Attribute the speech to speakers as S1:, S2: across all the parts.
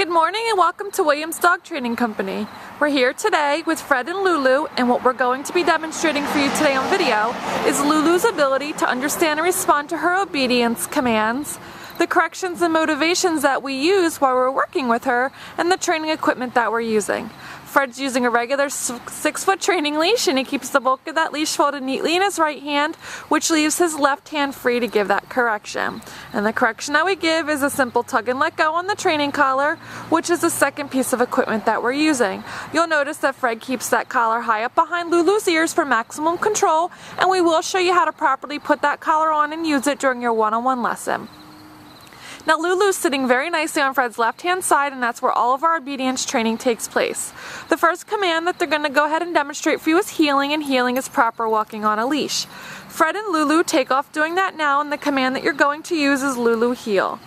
S1: Good morning and welcome to Williams Dog Training Company. We're here today with Fred and Lulu, and what we're going to be demonstrating for you today on video is Lulu's ability to understand and respond to her obedience commands, the corrections and motivations that we use while we're working with her, and the training equipment that we're using. Fred's using a regular 6-foot training leash, and he keeps the bulk of that leash folded neatly in his right hand, which leaves his left hand free to give that correction. And the correction that we give is a simple tug and let go on the training collar, which is the second piece of equipment that we're using. You'll notice that Fred keeps that collar high up behind Lulu's ears for maximum control, and we will show you how to properly put that collar on and use it during your one-on-one lesson. Now Lulu's sitting very nicely on Fred's left-hand side, and that's where all of our obedience training takes place. The first command that they're going to go ahead and demonstrate for you is heeling, and heeling is proper walking on a leash. Fred and Lulu take off doing that now, and the command that you're going to use is Lulu heel.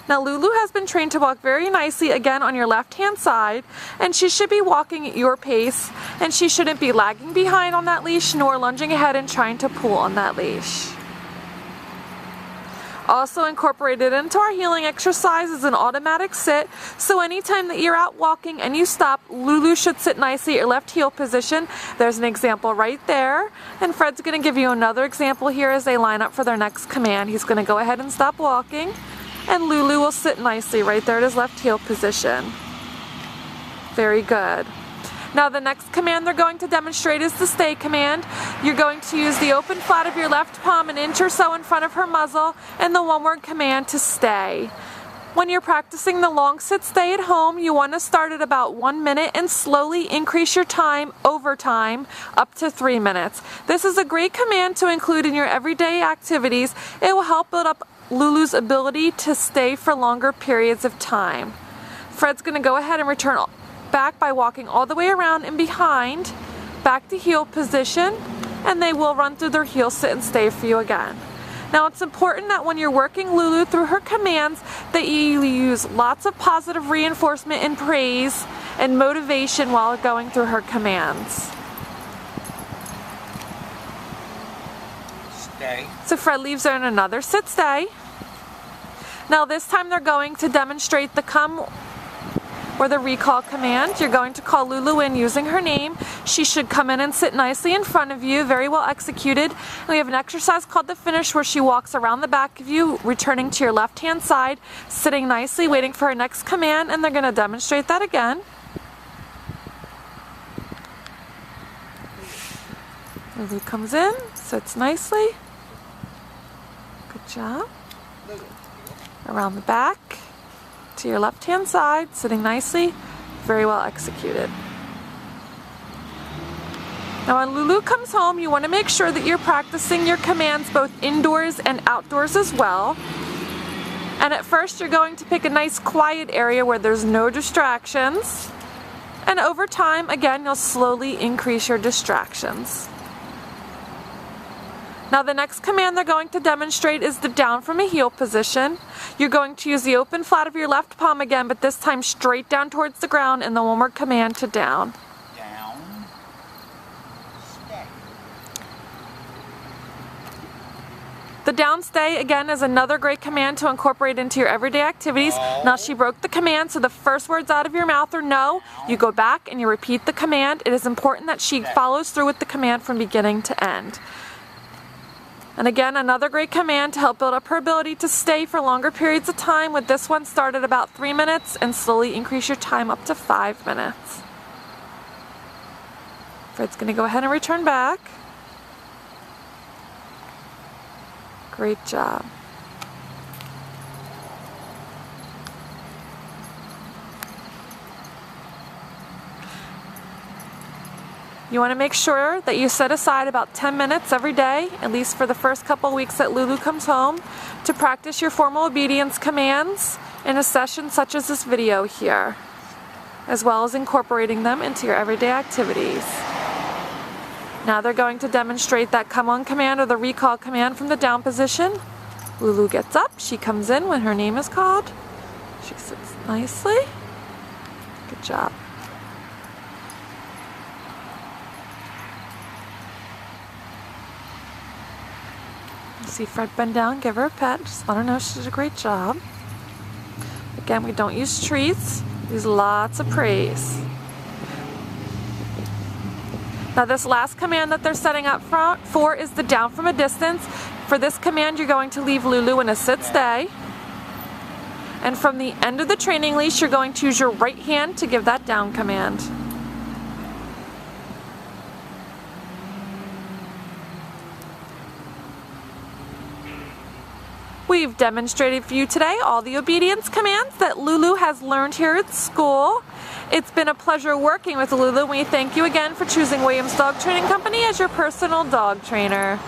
S1: Now Lulu has been trained to walk very nicely again on your left-hand side, and she should be walking at your pace, and she shouldn't be lagging behind on that leash nor lunging ahead and trying to pull on that leash. Also incorporated into our heeling exercise is an automatic sit, so anytime that you're out walking and you stop, Lulu should sit nicely at your left heel position. There's an example right there, and Fred's going to give you another example here as they line up for their next command. He's going to go ahead and stop walking, and Lulu will sit nicely right there at his left heel position. Very good. Now the next command they're going to demonstrate is the stay command. You're going to use the open flat of your left palm an inch or so in front of her muzzle and the one-word command to stay. When you're practicing the long sit stay at home, you want to start at about 1 minute and slowly increase your time over time up to 3 minutes. This is a great command to include in your everyday activities. It will help build up Lulu's ability to stay for longer periods of time. Fred's going to go ahead and return back by walking all the way around and behind, back to heel position, and they will run through their heel sit and stay for you again. Now it's important that when you're working Lulu through her commands that you use lots of positive reinforcement and praise and motivation while going through her commands.
S2: Stay.
S1: So Fred leaves her in another sit stay. Now this time they're going to demonstrate the come or the recall command. You're going to call Lulu in using her name. She should come in and sit nicely in front of you, very well executed. And we have an exercise called the finish where she walks around the back of you, returning to your left-hand side, sitting nicely, waiting for her next command, and they're going to demonstrate that again. Lulu comes in, sits nicely. Good job. Around the back. To your left-hand side, sitting nicely, very well executed. Now when Lulu comes home, you want to make sure that you're practicing your commands both indoors and outdoors as well. And at first you're going to pick a nice quiet area where there's no distractions. And over time, again, you'll slowly increase your distractions. Now the next command they're going to demonstrate is the down from a heel position. You're going to use the open flat of your left palm again, but this time straight down towards the ground, and the one-word command to down.
S2: Down. Stay.
S1: The down stay again is another great command to incorporate into your everyday activities. Now she broke the command, so the first words out of your mouth are no. You go back and you repeat the command. It is important that she follows through with the command from beginning to end. And again, another great command to help build up her ability to stay for longer periods of time. With this one, start at about 3 minutes and slowly increase your time up to 5 minutes. Fred's going to go ahead and return back. Great job. You want to make sure that you set aside about 10 minutes every day, at least for the first couple weeks that Lulu comes home, to practice your formal obedience commands in a session such as this video here, as well as incorporating them into your everyday activities. Now they're going to demonstrate that come on command or the recall command from the down position. Lulu gets up, she comes in when her name is called. She sits nicely. Good job. See Fred bend down, give her a pet, just let her know she did a great job. Again, we don't use treats, we use lots of praise. Now this last command that they're setting up for is the down from a distance. For this command, you're going to leave Lulu in a sit stay. And from the end of the training leash, you're going to use your right hand to give that down command. We've demonstrated for you today all the obedience commands that Lulu has learned here at school. It's been a pleasure working with Lulu. We thank you again for choosing Williams Dog Training Company as your personal dog trainer.